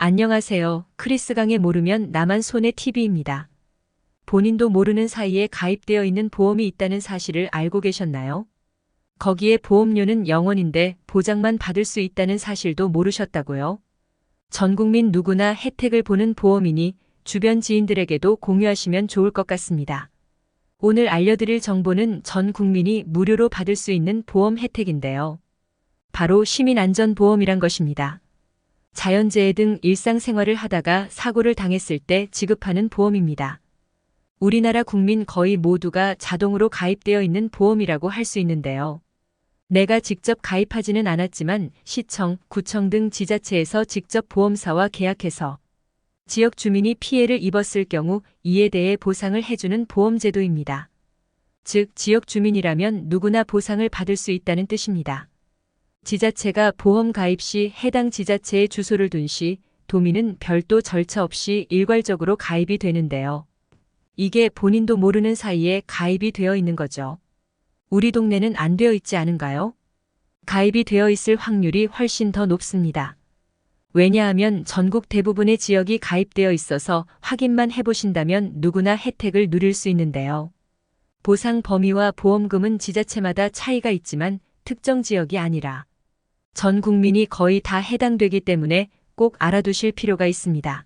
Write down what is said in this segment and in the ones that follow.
안녕하세요. 크리스강의 모르면 나만 손해 TV입니다. 본인도 모르는 사이에 가입되어 있는 보험이 있다는 사실을 알고 계셨나요? 거기에 보험료는 0원인데 보장만 받을 수 있다는 사실도 모르셨다고요? 전 국민 누구나 혜택을 보는 보험이니 주변 지인들에게도 공유하시면 좋을 것 같습니다. 오늘 알려드릴 정보는 전 국민이 무료로 받을 수 있는 보험 혜택인데요. 바로 시민안전보험이란 것입니다. 자연재해 등 일상생활을 하다가 사고를 당했을 때 지급하는 보험입니다. 우리나라 국민 거의 모두가 자동으로 가입되어 있는 보험이라고 할 수 있는데요. 내가 직접 가입하지는 않았지만 시청, 구청 등 지자체에서 직접 보험사와 계약해서 지역 주민이 피해를 입었을 경우 이에 대해 보상을 해주는 보험제도입니다. 즉, 지역 주민이라면 누구나 보상을 받을 수 있다는 뜻입니다. 지자체가 보험 가입 시 해당 지자체에 주소를 둔 시 도민은 별도 절차 없이 일괄적으로 가입이 되는데요. 이게 본인도 모르는 사이에 가입이 되어 있는 거죠. 우리 동네는 안 되어 있지 않은가요? 가입이 되어 있을 확률이 훨씬 더 높습니다. 왜냐하면 전국 대부분의 지역이 가입되어 있어서 확인만 해보신다면 누구나 혜택을 누릴 수 있는데요. 보상 범위와 보험금은 지자체마다 차이가 있지만 특정 지역이 아니라 전 국민이 거의 다 해당되기 때문에 꼭 알아두실 필요가 있습니다.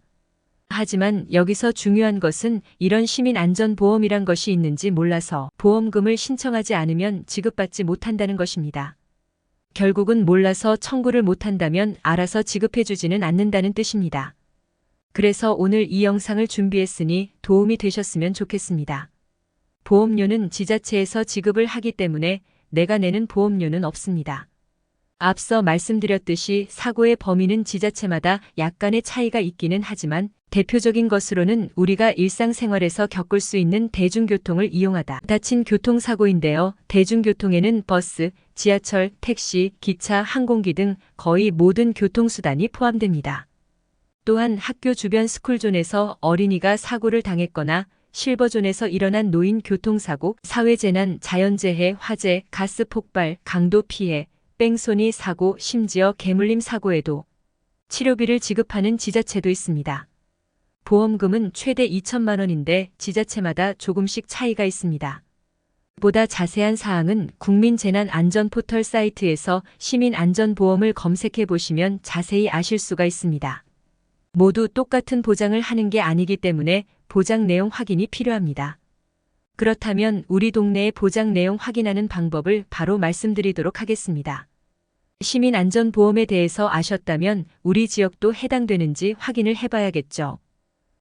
하지만 여기서 중요한 것은 이런 시민안전보험이란 것이 있는지 몰라서 보험금을 신청하지 않으면 지급받지 못한다는 것입니다. 결국은 몰라서 청구를 못한다면 알아서 지급해주지는 않는다는 뜻입니다. 그래서 오늘 이 영상을 준비했으니 도움이 되셨으면 좋겠습니다. 보험료는 지자체에서 지급을 하기 때문에 내가 내는 보험료는 없습니다. 앞서 말씀드렸듯이 사고의 범위는 지자체마다 약간의 차이가 있기는 하지만 대표적인 것으로는 우리가 일상생활에서 겪을 수 있는 대중교통을 이용하다 다친 교통사고인데요. 대중교통에는 버스, 지하철, 택시, 기차, 항공기 등 거의 모든 교통수단이 포함됩니다. 또한 학교 주변 스쿨존에서 어린이가 사고를 당했거나 실버존에서 일어난 노인 교통사고, 사회재난, 자연재해, 화재, 가스 폭발, 강도 피해, 뺑소니 사고, 심지어 개물림 사고에도 치료비를 지급하는 지자체도 있습니다. 보험금은 최대 2천만 원인데 지자체마다 조금씩 차이가 있습니다. 보다 자세한 사항은 국민재난안전포털 사이트에서 시민안전보험을 검색해 보시면 자세히 아실 수가 있습니다. 모두 똑같은 보장을 하는 게 아니기 때문에 보장 내용 확인이 필요합니다. 그렇다면 우리 동네의 보장 내용 확인하는 방법을 바로 말씀드리도록 하겠습니다. 시민안전보험에 대해서 아셨다면 우리 지역도 해당되는지 확인을 해봐야겠죠.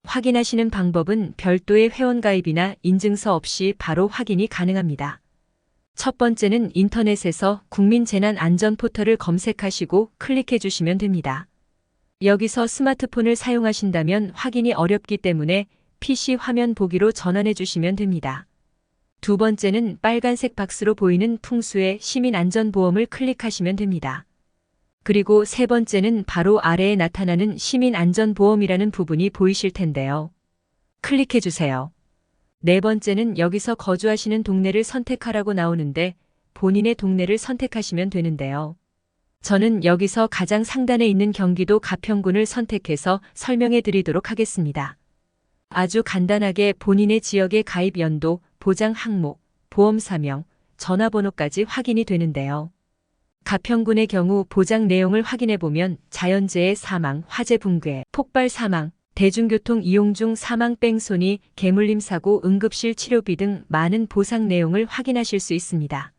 확인하시는 방법은 별도의 회원가입이나 인증서 없이 바로 확인이 가능합니다. 첫 번째는 인터넷에서 국민재난안전포털을 검색하시고 클릭해 주시면 됩니다. 여기서 스마트폰을 사용하신다면 확인이 어렵기 때문에 PC 화면 보기로 전환해 주시면 됩니다. 두 번째는 빨간색 박스로 보이는 풍수의 시민안전보험을 클릭하시면 됩니다. 그리고 세 번째는 바로 아래에 나타나는 시민안전보험이라는 부분이 보이실 텐데요. 클릭해 주세요. 네 번째는 여기서 거주하시는 동네를 선택하라고 나오는데 본인의 동네를 선택하시면 되는데요. 저는 여기서 가장 상단에 있는 경기도 가평군을 선택해서 설명해 드리도록 하겠습니다. 아주 간단하게 본인의 지역의 가입 연도, 보장 항목, 보험사명, 전화번호까지 확인이 되는데요. 가평군의 경우 보장 내용을 확인해 보면 자연재해 사망, 화재 붕괴, 폭발 사망, 대중교통 이용 중 사망 뺑소니, 개물림 사고, 응급실 치료비 등 많은 보상 내용을 확인하실 수 있습니다.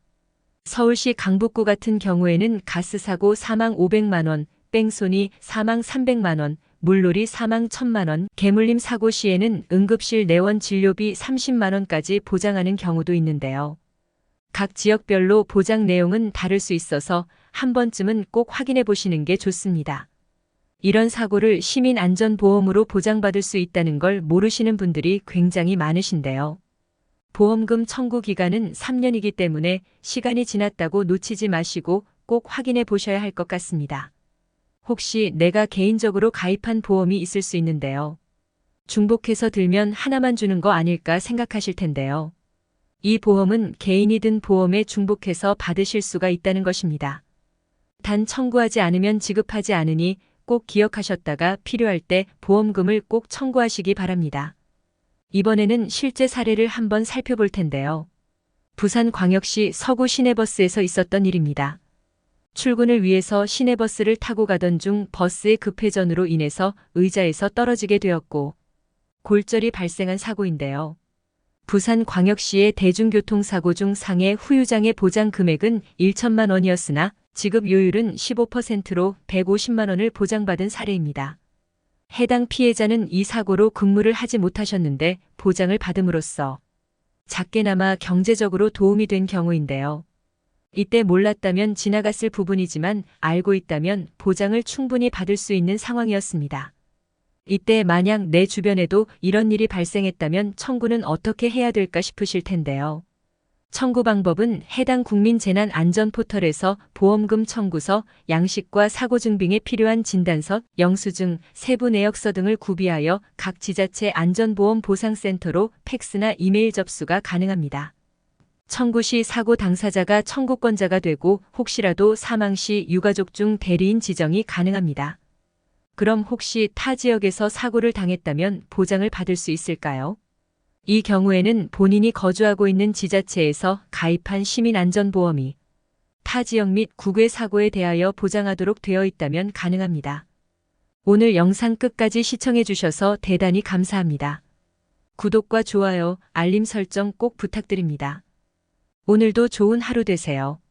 서울시 강북구 같은 경우에는 가스 사고 사망 500만 원, 뺑소니 사망 300만 원, 물놀이 사망 1000만 원, 개물림 사고 시에는 응급실 내원 진료비 30만 원까지 보장하는 경우도 있는데요. 각 지역별로 보장 내용은 다를 수 있어서 한 번쯤은 꼭 확인해 보시는 게 좋습니다. 이런 사고를 시민안전보험으로 보장받을 수 있다는 걸 모르시는 분들이 굉장히 많으신데요. 보험금 청구 기간은 3년이기 때문에 시간이 지났다고 놓치지 마시고 꼭 확인해 보셔야 할 것 같습니다. 혹시 내가 개인적으로 가입한 보험이 있을 수 있는데요. 중복해서 들면 하나만 주는 거 아닐까 생각하실 텐데요. 이 보험은 개인이 든 보험에 중복해서 받으실 수가 있다는 것입니다. 단 청구하지 않으면 지급하지 않으니 꼭 기억하셨다가 필요할 때 보험금을 꼭 청구하시기 바랍니다. 이번에는 실제 사례를 한번 살펴볼 텐데요. 부산광역시 서구 시내버스에서 있었던 일입니다. 출근을 위해서 시내버스를 타고 가던 중 버스의 급회전으로 인해서 의자에서 떨어지게 되었고 골절이 발생한 사고인데요. 부산광역시의 대중교통사고 중 상해 후유장애 보장 금액은 1천만 원이었으나 지급 요율은 15%로 150만 원을 보장받은 사례입니다. 해당 피해자는 이 사고로 근무를 하지 못하셨는데 보장을 받음으로써 작게나마 경제적으로 도움이 된 경우인데요. 이때 몰랐다면 지나갔을 부분이지만 알고 있다면 보장을 충분히 받을 수 있는 상황이었습니다. 이때 만약 내 주변에도 이런 일이 발생했다면 청구는 어떻게 해야 될까 싶으실 텐데요. 청구 방법은 해당 국민재난안전포털에서 보험금 청구서, 양식과 사고증빙에 필요한 진단서, 영수증, 세부 내역서 등을 구비하여 각 지자체 안전보험보상센터로 팩스나 이메일 접수가 가능합니다. 청구 시 사고 당사자가 청구권자가 되고 혹시라도 사망 시 유가족 중 대리인 지정이 가능합니다. 그럼 혹시 타 지역에서 사고를 당했다면 보장을 받을 수 있을까요? 이 경우에는 본인이 거주하고 있는 지자체에서 가입한 시민안전보험이 타 지역 및 국외 사고에 대하여 보장하도록 되어 있다면 가능합니다. 오늘 영상 끝까지 시청해 주셔서 대단히 감사합니다. 구독과 좋아요, 알림 설정 꼭 부탁드립니다. 오늘도 좋은 하루 되세요.